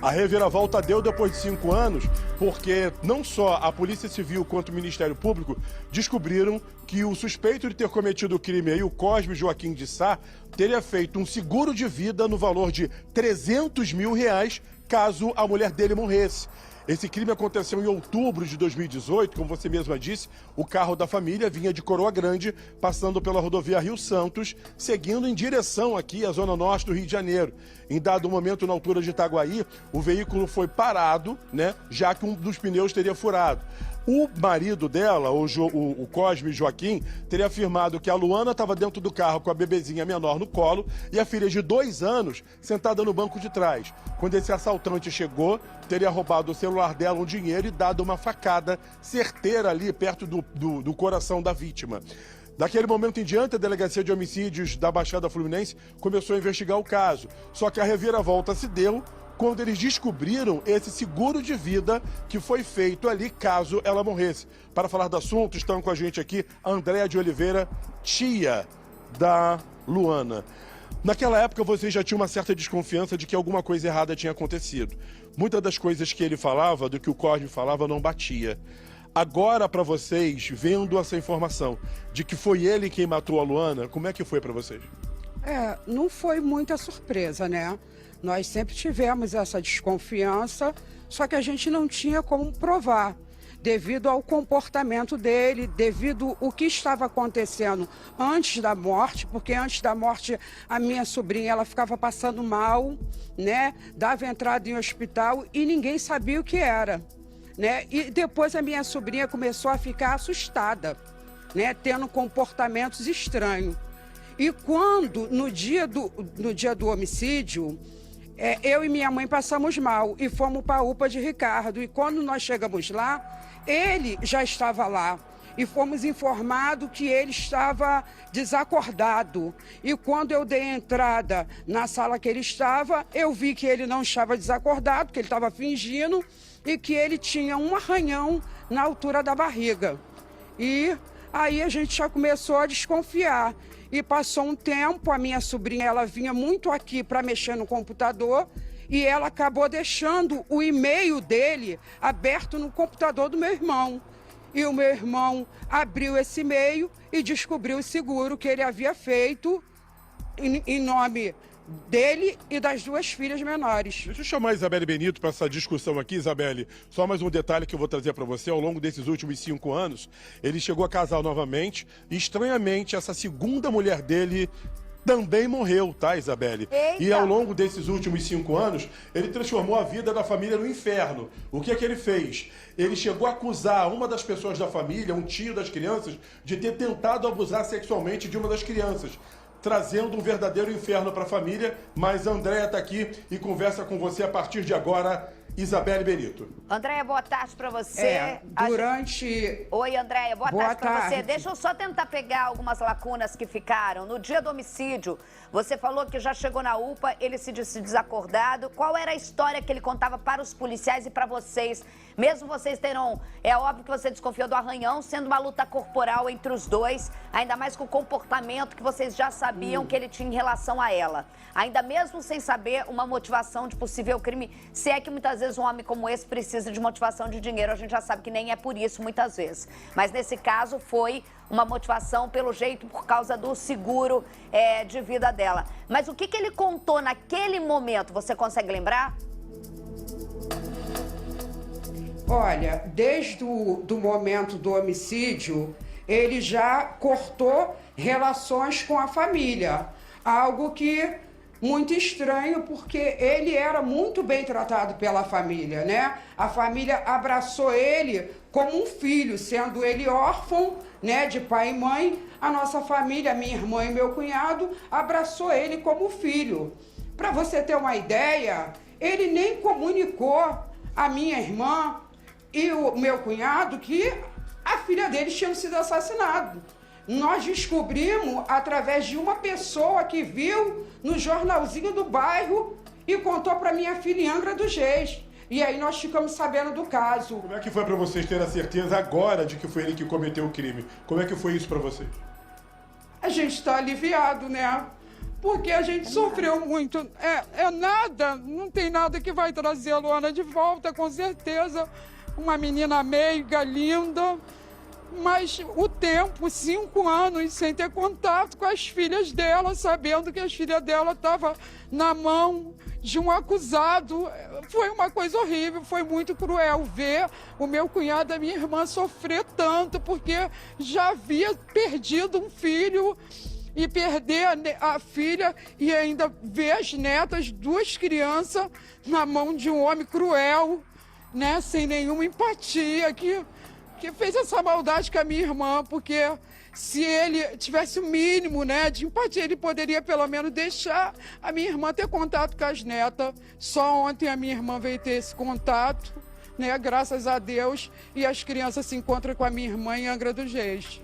A reviravolta deu depois de 5 anos, porque não só a Polícia Civil quanto o Ministério Público descobriram que o suspeito de ter cometido o crime aí, o Cosme Joaquim de Sá, teria feito um seguro de vida no valor de R$300 mil caso a mulher dele morresse. Esse crime aconteceu em outubro de 2018, como você mesma disse, o carro da família vinha de Coroa Grande, passando pela rodovia Rio Santos, seguindo em direção aqui à zona norte do Rio de Janeiro. Em dado momento, na altura de Itaguaí, o veículo foi parado, né, já que um dos pneus teria furado. O marido dela, o Cosme Joaquim, teria afirmado que a Luana estava dentro do carro com a bebezinha menor no colo e a filha de 2 anos sentada no banco de trás. Quando esse assaltante chegou, teria roubado o celular dela, um dinheiro e dado uma facada certeira ali perto do coração da vítima. Daquele momento em diante, a Delegacia de Homicídios da Baixada Fluminense começou a investigar o caso. Só que a reviravolta se deu quando eles descobriram esse seguro de vida que foi feito ali caso ela morresse. Para falar do assunto, estão com a gente aqui a Andréa de Oliveira, tia da Luana. Naquela época, você já tinha uma certa desconfiança de que alguma coisa errada tinha acontecido. Muitas das coisas que ele falava, do que o Cosme falava, não batia. Agora, para vocês, vendo essa informação de que foi ele quem matou a Luana, como é que foi para vocês? Não foi muita surpresa, né? Nós sempre tivemos essa desconfiança, só que a gente não tinha como provar, devido ao comportamento dele, devido ao que estava acontecendo antes da morte, porque antes da morte a minha sobrinha ela ficava passando mal, né? Dava entrada em hospital e ninguém sabia o que era, né? E depois a minha sobrinha começou a ficar assustada, né? Tendo comportamentos estranhos. E quando, no dia do homicídio, eu e minha mãe passamos mal e fomos para a UPA de Ricardo. E quando nós chegamos lá, ele já estava lá. E fomos informados que ele estava desacordado. E quando eu dei entrada na sala que ele estava, eu vi que ele não estava desacordado, que ele estava fingindo e que ele tinha um arranhão na altura da barriga. E aí a gente já começou a desconfiar. E passou um tempo, a minha sobrinha, ela vinha muito aqui para mexer no computador e ela acabou deixando o e-mail dele aberto no computador do meu irmão. E o meu irmão abriu esse e-mail e descobriu o seguro que ele havia feito em nome dele e das 2 filhas menores. Deixa eu chamar a Isabelle Benito para essa discussão aqui, Isabelle. Só mais um detalhe que eu vou trazer para você. Ao longo desses últimos 5 anos, ele chegou a casar novamente. E, estranhamente, essa segunda mulher dele também morreu, tá, Isabelle? Eita. E ao longo desses últimos 5 anos, ele transformou a vida da família no inferno. O que é que ele fez? Ele chegou a acusar uma das pessoas da família, um tio das crianças, de ter tentado abusar sexualmente de uma das crianças, trazendo um verdadeiro inferno para a família. Mas a Andréa está aqui e conversa com você a partir de agora, Isabelle Benito. Andréa, boa tarde para você. Oi, Andréa, boa tarde para você. Deixa eu só tentar pegar algumas lacunas que ficaram. No dia do homicídio, você falou que já chegou na UPA, ele se disse desacordado. Qual era a história que ele contava para os policiais e para vocês? Mesmo vocês terão... É óbvio que você desconfiou do arranhão, sendo uma luta corporal entre os dois, ainda mais com o comportamento que vocês já sabiam que ele tinha em relação a ela. Ainda mesmo sem saber uma motivação de possível crime, se é que muitas vezes um homem como esse precisa de motivação de dinheiro, a gente já sabe que nem é por isso muitas vezes. Mas nesse caso foi uma motivação, pelo jeito, por causa do seguro de vida dela. Mas o que ele contou naquele momento, você consegue lembrar? Olha, desde o momento do homicídio, ele já cortou relações com a família. Algo que muito estranho, porque ele era muito bem tratado pela família, né? A família abraçou ele como um filho, sendo ele órfão, né, de pai e mãe. A nossa família, minha irmã e meu cunhado, abraçou ele como filho. Para você ter uma ideia, ele nem comunicou a minha irmã e o meu cunhado que a filha deles tinha sido assassinada. Nós descobrimos através de uma pessoa que viu no jornalzinho do bairro e contou para minha filha em Angra dos Reis. E aí nós ficamos sabendo do caso. Como é que foi para vocês terem a certeza agora de que foi ele que cometeu o crime? Como é que foi isso para vocês? A gente está aliviado, né? porque a gente sofreu muito. Nada, não tem nada que vai trazer a Luana de volta, com certeza. Uma menina meiga, linda, mas o tempo, 5 anos sem ter contato com as filhas dela, sabendo que as filhas dela estavam na mão de um acusado, foi uma coisa horrível, foi muito cruel ver o meu cunhado e a minha irmã sofrer tanto, porque já havia perdido um filho e perder a filha e ainda ver as netas, 2 crianças, na mão de um homem cruel, né, sem nenhuma empatia, que fez essa maldade com a minha irmã, porque se ele tivesse o mínimo, né, de empatia, ele poderia pelo menos deixar a minha irmã ter contato com as netas. Só ontem a minha irmã veio ter esse contato, né, graças a Deus, e as crianças se encontram com a minha irmã em Angra dos Reis.